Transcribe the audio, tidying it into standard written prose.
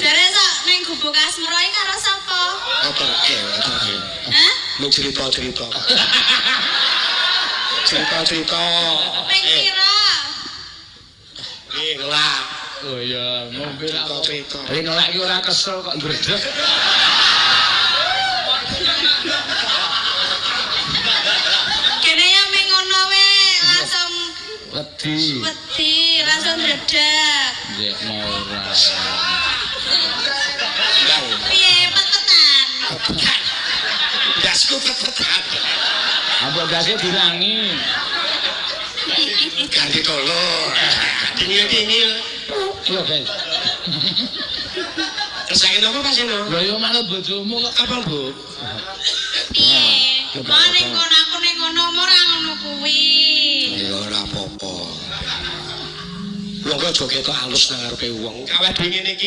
Jare sok ning gubuk asmara iki karo sapa? Oke. Hah? Lu cerita. Cerita. Ping pira? Ngelak. Oh iya, mungkin Cerita. Ini nolak iki ora kesel kok ndredeg. Kene ya ming ngono we, langsung Wedi. langsung ndredeg. Nggih ora. Ndang. Piye petetan? Dasku pepetan. Apa gase dirangi? Ganti tolong. Dingil. Iya, guys. Terus saiki nopo Mas Eno? Lha yo manut bojomu kok. Apa, Bu? Piye? Mau ning kono aku ning ngono ora ngono kuwi. Ya ora apa-apa. Wong kok joget kok halus nang ngarepe wong. Awake dhewe ngene iki